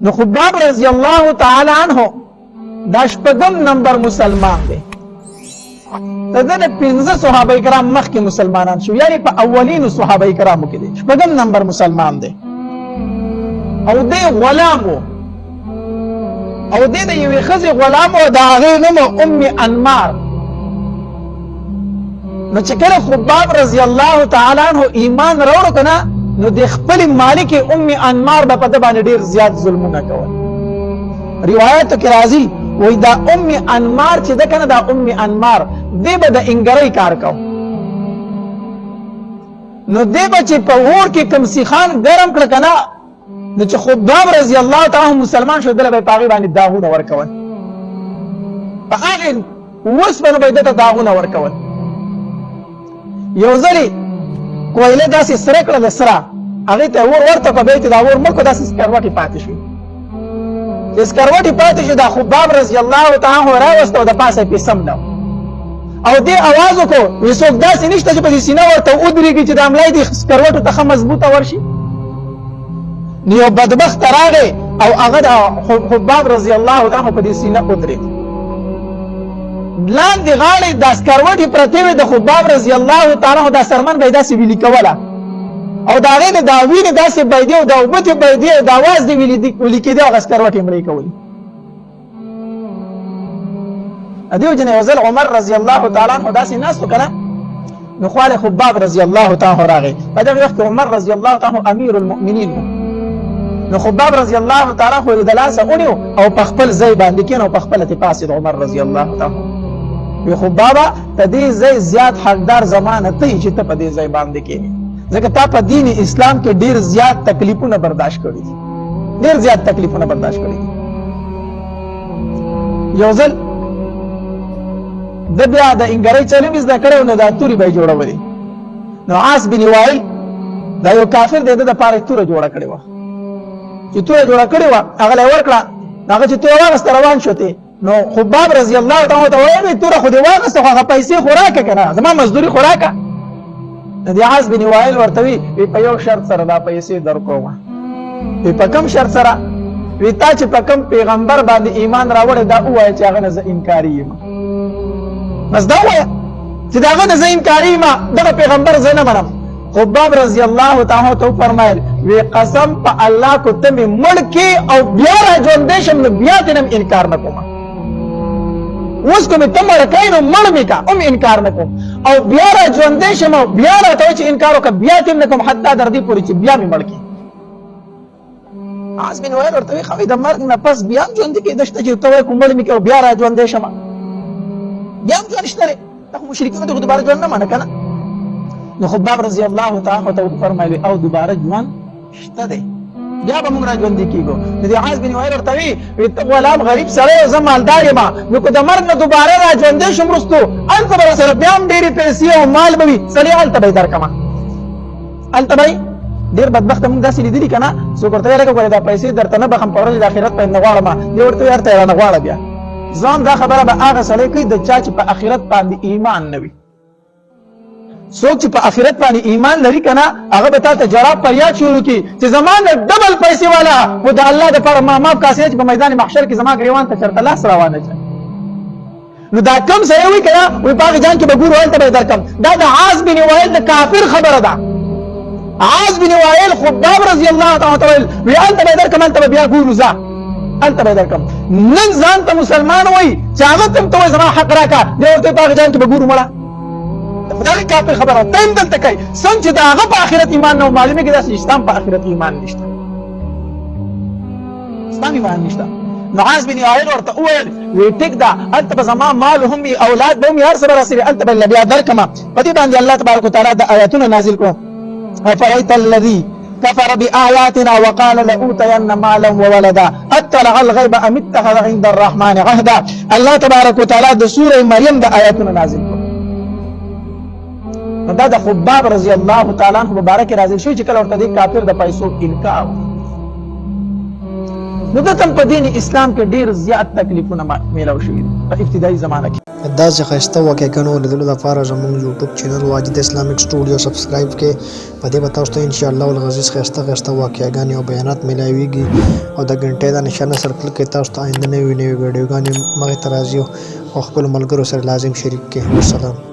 نو خباب رضی الله تعالی عنہ دا شپږم نمبر مسلمان دی. دغه 15 صحابه کرام مخکې مسلمانان شو، یعنی په اولینو صحابه کرامو کې دی، شپږم نمبر مسلمان دی. او دی غلام او دی د یوې ښځې غلام او د هغې نوم ام انمار. نو چې کله خباب رضی الله تعالی عنہ ایمان راوړو که نه، نو د خپل مالک ام انمار به په ده باندې ډېر زیات ظلمونه کول. روایتو کې راځي وایي دا ام انمار چې ده که نه، دا ام انمار دی به د انګرۍ کار کو. نو دی به چې په اور کې کوم سیخان ګرم کړه که نه، نو چې خباب رضی الله تعالی مسلمان شو، دله به یې په هغې باندې داغونه ورکول، په هغې اوسپنو به یې ده ته داغونه ورکول. یو ځلې کویله داسې سره کړه د سره، هغې ته اور ورته کړه، بیا یې ته دا اور مړ کړو، داسې سکروټې پاتې شوې. چې سکروټې پاتې شوې، دا خباب رضی الله تعالی عنه راوسته او د پاسه یې سم نه او دې اواز وکړو، وایي څوک داسې نشته چې په دې سینه ورته ودرېږي چې دا ملای دې سکروټو ته ښه مضبوطه ورشي. نو یو بدبخته راغی او هغه د خباب رضی الله تعالی عنه په دې سینه ودرېد. لاندې غاړې دا سکروټې پرتې وې د خباب رضی الله تعالی عنه، دا سرمن به یې داسې ویلي کوله او د هغې نه دا وینې داسې بهېدې او دا اوبه ترې بهېدې او د اواز دې ویلي کېدې، هغه سکروټې مړې کولې. دې وجې نه یو ځل عمر رضی الله تعالی عنه داسې ناست و که نه، نو خواله خباب رضی الله تعالی عنه راغی. په دغه وخت کې عمر رضی الله تعالی عنه امیر المؤمنین و. نو خباب رضی الله تعالی عنه یې د لاسه ونیو او په خپل ځای باندې کېنو، په خپله ترې پاڅېد عمر رضی الله تعالی عنه. وی خبابه ته دې ځای زیات حقدار زمانه ته یې چې ته په دې ځای باندې کېنې، ځکه تا په دین اسلام کې ډېر زیات تکلیفونه برداشت کړي دي، ډېر زیات تکلیفونه برداشت کړي دي. یو ځل د بیا د انګرۍ چلم زده کړی، نو دا تورې به یې جوړولې. نو عاص بن وائل دا یو کافر دی، د دپاره یې توره جوړه کړې وه. چې توره جوړه کړې وه هغه له یې ورکړه، هغه چې توره واخېسته روان شو تی. نو خباب رضی الله تعالی ته وایي توره خو دې واخېسته، خو هغه پیسې خو راکړه که نه، زما مزدوري خو راکړه. د عاص بن وائل ورته وي په یو شرط سره دا پیسې درکومه. په کوم شرط سره؟ وی تا چې په کوم پیغمبر باندې ایمان راوړی دا ووایه چې هغه نه زه انکاري یم، بس دا ووایه چې د هغه نه زه انکاري یم، دغه پیغمبر زه نه منم. خباب رضی الله تعالی ته وفرمایل وی قسم په الله کو ته مې مړ کې او بیا راژوندی شم، نو بیا ترې نه انکار نه کوم. اوس که مې ته مړه کوې نو مړ مې که هم انکار نه کوم، او بیا راژوندی شم او بیا راته وایي چې انکار وکړه، بیا ترې نه کوم، حتی تر دې پورې چې بیا مې مړ کړي. عاص بن وائل ورته وایي ښه د مرګ نه پس بیا هم ژوندي کېدی شته چې ته وایې کوم مړ مې کړه او بیا راژوندی شم، بیا هم ژوند شته دی، دا خو مشرکینو ته خو دوباره ژوند نه منه که نه. نو خباب رضی الله تعالی ته وفرمایل او دوباره ژوند شته دی، بیا به موږ راژوندي کېږو. نو د عاص بن وائل ورته وایي ته غلام غریب سړی زه مالدار یم، نو که د مرګ نه دوباره راژوندی شم وروستو هلته به راسره بیا هم ډېرې پیسې او مال به وي، سړی هلته به یې درکړمه، هلته به ډېر بدبخته موږ داسې لیدلي که نه، څوک ورته وایي لکه ګورې دا پیسې درته نه بخم، په ورځ د آخرت په نه غواړم، دې ورته وایي هر ته یې رانه غواړه. بیا ځان دا خبره به هغه سړی کوي د چا چې په آخرت باندې ایمان نه وي. څوک چې په آخرت باندې ایمان لري که نه، هغه به تا ته جراب فریاد شروع کړي چې زما نه ډبل پیسې والا خو د الله دپاره ما ماف کاسې چې په میدان محشر کې زما ګریوان ته چېرته لاس راوانه چي. نو دا کوم سړی وایي که نه، وایي په هغې جان کې به ګورو هلته به یې درکړم. دا د عاص بن وائل د کافر خبره ده. عاص بن وائل خباب رضی الله تعالی ته ویل وایي هلته به یې درکړم، هلته به بیا ګورو، ځه هلته به یې درکړم. نن ځان ته مسلمان وایي چې هغه ته هم ته وایي زما حق راکړه، دی ورته په هغې جان کې به ګورو مړه. دغه کافر خبره ته هم دلته کوي، څنګه چې د هغه په آخرت ایمان نه و، معلومېږي داسې اسلام په آخرت ایمان نشته، اسلام ایمان نشته. نو عاص بن وائل ورته وویل وی ټیک ده، هلته به زما مال هم وي، اولاد به هم وي، هر څه به راسره، هلته به بیا درکړمه. په دې باندې الله تبارک وتعالی د آیاتونه نازل کړو. افرأیت الذي كفر بآياتنا وقال لأوتين مالا وولدا اطلع الغيب ام اتخذ عند الرحمن عهدا. الله تبارک وتعالی د سوره مریم د آیاتونه نازل کړو. دا د خباب رضی الله تعالی عنہ مبارک نازل شوی چې کله ورته د کافر د پیسو انکار. نو دته په دین اسلام کې ډیر زیات تکلیفونه میلاو شوي په ابتدایي زمانه کې. دا چې ښایسته واقعګانو لیدلو لپاره زموږ یوټیوب چینل واجد اسلامیک سټوډیو سبسکرایب کړئ. په دې به تاسو ته انشاءالله العزیز ښایسته واقعګانې او بیانات میلاویږي او د غنټې دا نشانه سره کلک کړئ. تاسو ته آینده نوې ویډیوګانې مخې ته راځي او خپلو ملګرو سره لازم شریک کړئ. والسلام.